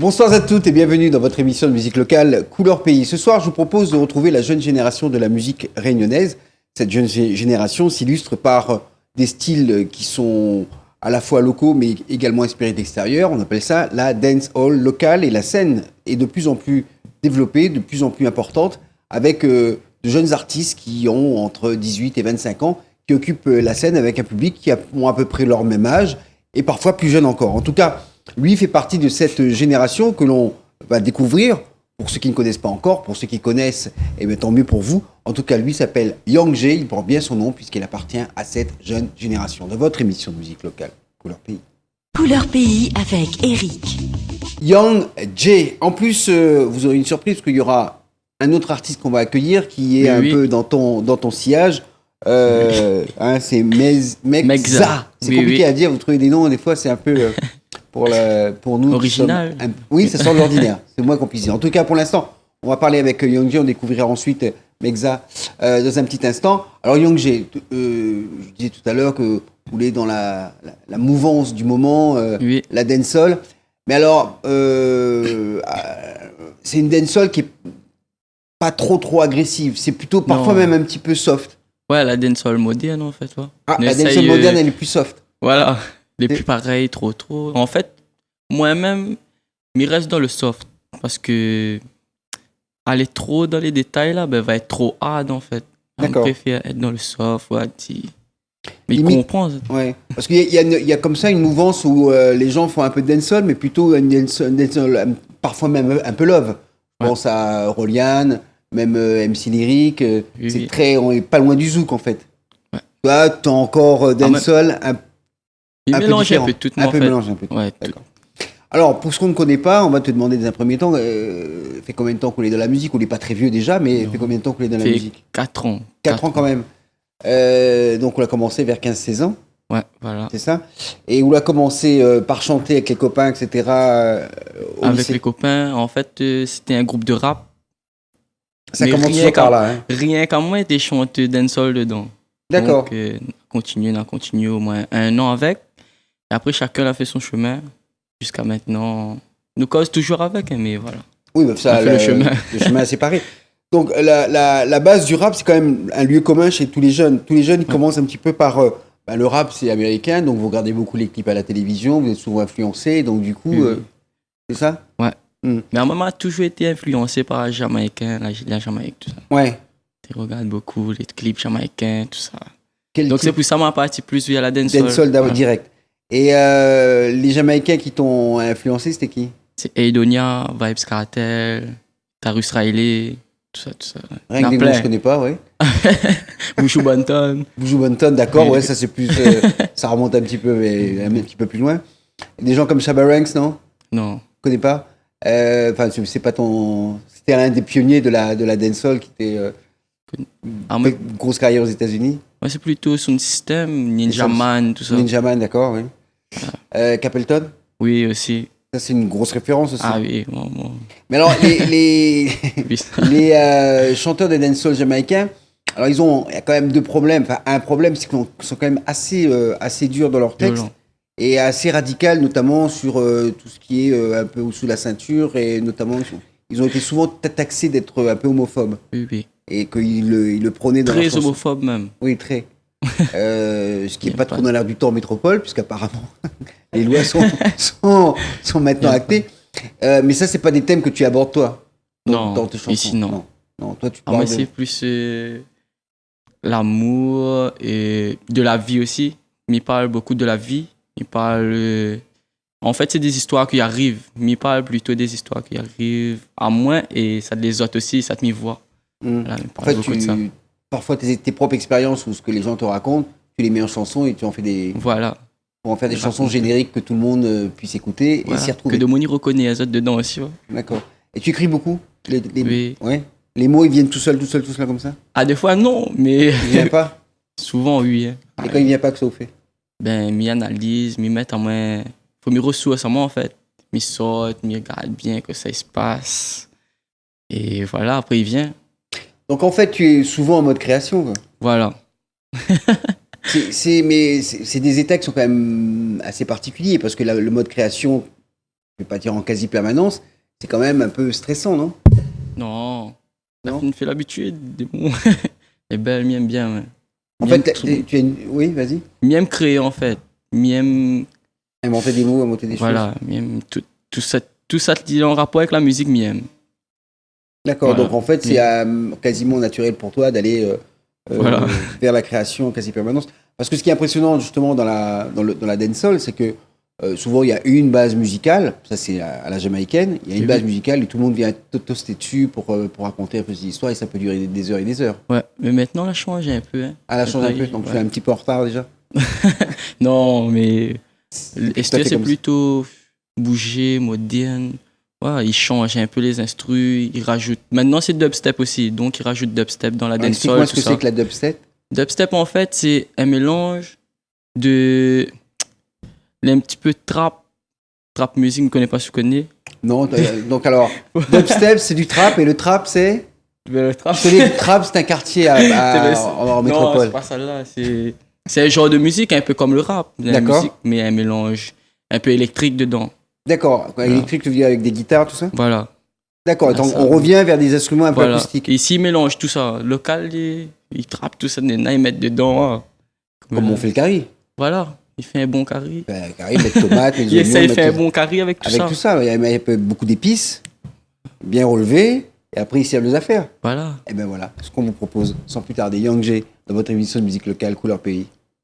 Bonsoir à toutes et bienvenue dans votre émission de musique locale Couleur Pays. Ce soir, je vous propose de retrouver la jeune génération de la musique réunionnaise. Cette jeune génération s'illustre par des styles qui sont à la fois locaux mais également inspirés d'extérieur. On appelle ça la dance hall locale et la scène est de plus en plus développée, de plus en plus importante avec de jeunes artistes qui ont entre 18 et 25 ans qui occupent la scène avec un public qui ont à peu près leur même âge et parfois plus jeune encore. En tout cas, lui fait partie de cette génération que l'on va découvrir, pour ceux qui ne connaissent pas encore, pour ceux qui connaissent, eh bien, tant mieux pour vous. En tout cas, lui s'appelle Young Jay, il porte bien son nom puisqu'il appartient à cette jeune génération de votre émission de musique locale, Couleur Pays. Couleur Pays avec Eric. Young Jay. En plus, vous aurez une surprise parce qu'il y aura un autre artiste qu'on va accueillir qui est peu dans ton sillage. C'est Megza. C'est compliqué à dire, vous trouvez des noms, des fois c'est un peu... Pour nous, original. Oui, ça sort de l'ordinaire. C'est moins qu'on puisse dire. En tout cas, pour l'instant, on va parler avec Young Jay. On découvrira ensuite Megza dans un petit instant. Alors, Young Jay, je disais tout à l'heure que vous êtes dans la mouvance du moment, la dancehall. Mais alors, c'est une dancehall qui est pas trop agressive. C'est plutôt parfois même un petit peu soft. Ouais, la dancehall moderne en fait. Ouais. La dancehall moderne, elle est plus soft. Voilà. Les plus pareils, trop. En fait, moi-même, il reste dans le soft. Parce que aller trop dans les détails, là, va être trop hard, en fait. D'accord. Je préfère être dans le soft, ouais. Mais il comprend. Ouais. Parce qu'il y a comme ça une mouvance où les gens font un peu de dancehall, mais plutôt une dancehall, parfois même un peu love. Je pense à Rolian, même MC Lyric. C'est très... On est pas loin du zouk, en fait. Ouais. Toi, t'as encore dancehall, il mélange un peu tout, en fait. Mélange un peu tout. Ouais, d'accord. Alors, pour ce qu'on ne connaît pas, on va te demander dans un premier temps, fait combien de temps qu'on est dans la musique? On n'est pas très vieux déjà, mais fait combien de temps qu'on est dans la musique? 4 ans. 4 ans quand même. Donc, on a commencé vers 15-16 ans. Ouais, voilà. C'est ça? Et on a commencé par chanter avec les copains, etc. Avec lycée. les copains, en fait, c'était un groupe de rap. Ça commence toujours par là. Hein. Rien qu'à moi, était chanté dancehall dedans. D'accord. Donc, on a continué au moins 1 an avec. Et après, chacun a fait son chemin. Jusqu'à maintenant, nous cause toujours avec, mais voilà. Oui, bah ça, le chemin. Le chemin est séparé. Donc, la base du rap, c'est quand même un lieu commun chez tous les jeunes. Tous les jeunes, ils commencent un petit peu par... le rap, c'est américain, donc vous regardez beaucoup les clips à la télévision, vous êtes souvent influencés, donc du coup, c'est ça? Ouais. Mais ma maman a toujours été influencée par les Jamaïcains, la Jamaïque, tout ça. Ouais. Tu regardes beaucoup les clips jamaïcains, tout ça. Donc c'est pour ça que ma partie plus via la dancehall. Dancehall direct. Et les Jamaïcains qui t'ont influencé, c'était qui? C'est Eidonia, Vibes Cartel, Tarus Riley, tout ça. Rien que des noms que je connais pas, ouais. Buju Banton. Buju Banton, d'accord, ouais, ça c'est plus... ça remonte un petit peu, mais un petit peu plus loin. Et des gens comme Shabba Ranks, non? Non. Tu connais pas? Enfin, c'est pas ton... C'était l'un des pionniers de la dancehall qui était... une grosse carrière aux États-Unis. Ouais, c'est plutôt Sound System, Ninja Man, tout ça. Ninja Man, d'accord, oui. Capleton? Oui, aussi. Ça, c'est une grosse référence aussi. Ah oui, bon. Mais alors, les chanteurs de dancehall jamaïcains, alors il y a quand même 2 problèmes. Enfin, un problème, c'est qu'ils sont quand même assez durs dans leur texte et assez radical, notamment sur tout ce qui est un peu sous la ceinture et notamment, ils ont été souvent taxés d'être un peu homophobes. Oui. Et qu'ils le prônaient dans leur chanson. Très homophobe même. Oui, très. Ce qui n'est pas trop dans l'air du temps en métropole, puisqu'apparemment les lois sont maintenant actées. Mais ça, c'est pas des thèmes que tu abordes toi dans tes chansons. Ici, non. Toi, tu parles moi, c'est plus l'amour et de la vie aussi. Il parle beaucoup de la vie. Il parle... En fait, c'est des histoires qui arrivent. Il parle plutôt des histoires qui arrivent à moi et ça les autres aussi, ça te m'y voit. Voilà, en fait, parfois tes propres expériences ou ce que les gens te racontent, tu les mets en chanson et tu en fais des... Voilà. Pour en faire des chansons génériques que tout le monde puisse écouter et s'y retrouver. Que de Moni reconnaît les autres dedans aussi. Ouais. D'accord. Et tu écris beaucoup Oui. Ouais. Les mots, ils viennent tout seuls comme ça? Ah, des fois, non, mais... Il vient pas? Souvent, oui. Hein. Et quand il vient pas, que ça vous fait? m'y analyse, m'y mettre en moi... Faut m'y ressourcer en moi, en fait. M'y sorte, m'y regarde bien que ça se passe. Et voilà, après, il vient. Donc en fait, tu es souvent en mode création, quoi. Voilà. Mais c'est des états qui sont quand même assez particuliers parce que le mode création vais pas dire en quasi-permanence, c'est quand même un peu stressant, non? Non, Non. ça me fait l'habitude. Et ben, m'aime bien. Ouais. En M'aime fait, créer- oui, vas-y. m'aime créer, en fait. M'aime, Inventer des mots, inventer des choses. voilà, m'aime tout ça qui est en rapport avec la musique, m'aime. D'accord, Voilà. donc en fait, c'est quasiment naturel pour toi d'aller Voilà. vers la création en quasi-permanence. Parce que ce qui est impressionnant justement dans la dancehall, c'est que souvent il y a une base musicale, ça c'est à la jamaïcaine, il y a une Oui. base musicale et tout le monde vient toaster dessus pour raconter un peu ses histoires et ça peut durer des heures et des heures. Ouais, mais maintenant, elle a changé un peu. Hein. Ah, la change un Maintenant, peu, donc ouais. tu es un petit peu en retard déjà. Non, mais tout à Esther, fait c'est comme ça. plutôt bouger, moderne. Ouais, il change un peu les instrus, il rajoute. Maintenant, c'est dubstep aussi, donc il rajoute dubstep dans la Alors, dancehall, explique-moi ce tout que ça. c'est que la dubstep. Dubstep, en fait, c'est un mélange de. Un petit peu trap music, je ne connais pas si tu connais. Non, donc alors, dubstep c'est du trap et le trap c'est. Le trap, Je connais le trap, c'est un quartier en Non, métropole. c'est pas ça-là. C'est un genre de musique un peu comme le rap. La D'accord. musique, mais un mélange un peu électrique dedans. D'accord, électrique, tu veux dire avec des guitares, tout ça. Voilà. D'accord, Ah, donc ça. on revient vers des instruments un peu Voilà. acoustiques. Et ici, il mélange tout ça. Local, il trappe tout ça, ils mettent dedans. Ah. Comme on fait le curry. Voilà. Il fait un bon curry. Ben, curry, mettre tomates, les Il oignons, essaie de faire un mettre- bon curry avec tout avec ça. tout ça. Il y a beaucoup d'épices, bien relevées, et après ils servent les affaires. Voilà. Et ben voilà, ce qu'on vous propose, sans plus tarder, Yang G, dans votre émission de musique locale Couleur Pays.